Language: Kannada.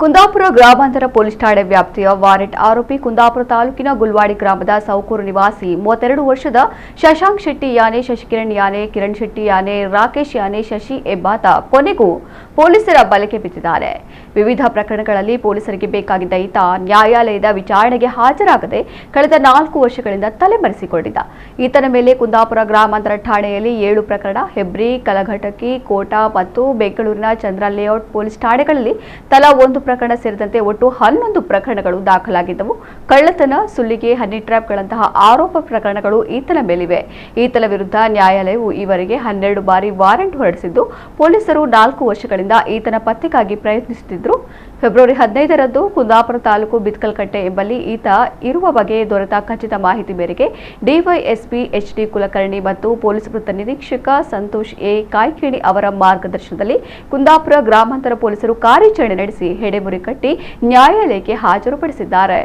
ಕುಂದಾಪುರ ಗ್ರಾಮಾಂತರ ಪೊಲೀಸ್ ಠಾಣೆ ವ್ಯಾಪ್ತಿಯ ವಾರೆಂಟ್ ಆರೋಪಿ ಕುಂದಾಪುರ ತಾಲೂಕಿನ ಗುಲ್ವಾಡಿ ಗ್ರಾಮದ ಸೌಕೂರು ನಿವಾಸಿ 32 ವರ್ಷದ ಶಶಾಂಕ್ ಶೆಟ್ಟಿ ಯಾನೆ, ಶಶಿಕಿರಣ್ ಯಾನೆ, ಕಿರಣ್ ಶೆಟ್ಟಿ ಯಾನೆ, ರಾಕೇಶ್ ಯಾನೆ, ಶಶಿ ಎಂಬಾತ ಕೊನೆಗೂ ಪೊಲೀಸರ ಬಲೆಗೆ ಬಿದ್ದಿದ್ದಾರೆ. ವಿವಿಧ ಪ್ರಕರಣಗಳಲ್ಲಿ ಪೊಲೀಸರಿಗೆ ಬೇಕಾಗಿದ್ದ ಈತ ನ್ಯಾಯಾಲಯದ ವಿಚಾರಣೆಗೆ ಹಾಜರಾಗದೆ ಕಳೆದ 4 ವರ್ಷಗಳಿಂದ ತಲೆಮರೆಸಿಕೊಂಡಿದ್ದ. ಈತನ ಮೇಲೆ ಕುಂದಾಪುರ ಗ್ರಾಮಾಂತರ ಠಾಣೆಯಲ್ಲಿ 7 ಪ್ರಕರಣ, ಹೆಬ್ರಿ, ಕಲಘಟಕಿ, ಕೋಟಾ ಮತ್ತು ಬೆಂಗಳೂರಿನ ಚಂದ್ರ ಲೇಔಟ್ ಪೊಲೀಸ್ ಠಾಣೆಗಳಲ್ಲಿ ತಲಾ 1 ಪ್ರಕರಣ ಸೇರಿದಂತೆ ಒಟ್ಟು 11 ಪ್ರಕರಣಗಳು ದಾಖಲಾಗಿದ್ದವು. ಕಳ್ಳತನ, ಸುಲಿಗೆ, ಹನಿ ಟ್ರ್ಯಾಪ್ಗಳಂತಹ ಆರೋಪ ಪ್ರಕರಣಗಳು ಈತನ ಮೇಲಿವೆ. ಈತನ ವಿರುದ್ಧ ನ್ಯಾಯಾಲಯವು ಈವರೆಗೆ 12 ಬಾರಿ ವಾರೆಂಟ್ ಹೊರಡಿಸಿದ್ದು, ಪೊಲೀಸರು 4 ವರ್ಷಗಳಿಂದ ಈತನ ಪತ್ತೆಗಾಗಿ ಪ್ರಯತ್ನಿಸುತ್ತಿದ್ದರು. ಫೆಬ್ರವರಿ 15ರಂದು ಕುಂದಾಪುರ ತಾಲೂಕು ಬಿತ್ಕಲ್ಕಟ್ಟೆ ಎಂಬಲ್ಲಿ ಈತ ಇರುವ ಬಗ್ಗೆ ದೊರೆತ ಖಚಿತ ಮಾಹಿತಿ ಮೇರೆಗೆ ಡಿವೈಎಸ್ಪಿ ಎಚ್ಡಿ ಕುಲಕರ್ಣಿ ಮತ್ತು ಪೊಲೀಸ್ ವೃತ್ತ ನಿರೀಕ್ಷಕ ಸಂತೋಷ್ ಎ ಕಾಯ್ಕಿಣಿ ಅವರ ಮಾರ್ಗದರ್ಶನದಲ್ಲಿ ಕುಂದಾಪುರ ಗ್ರಾಮಾಂತರ ಪೊಲೀಸರು ಕಾರ್ಯಾಚರಣೆ ನಡೆಸಿ ಹೆಡೆಮುರಿ ಕಟ್ಟಿ ನ್ಯಾಯಾಲಯಕ್ಕೆ ಹಾಜರುಪಡಿಸಿದ್ದಾರೆ.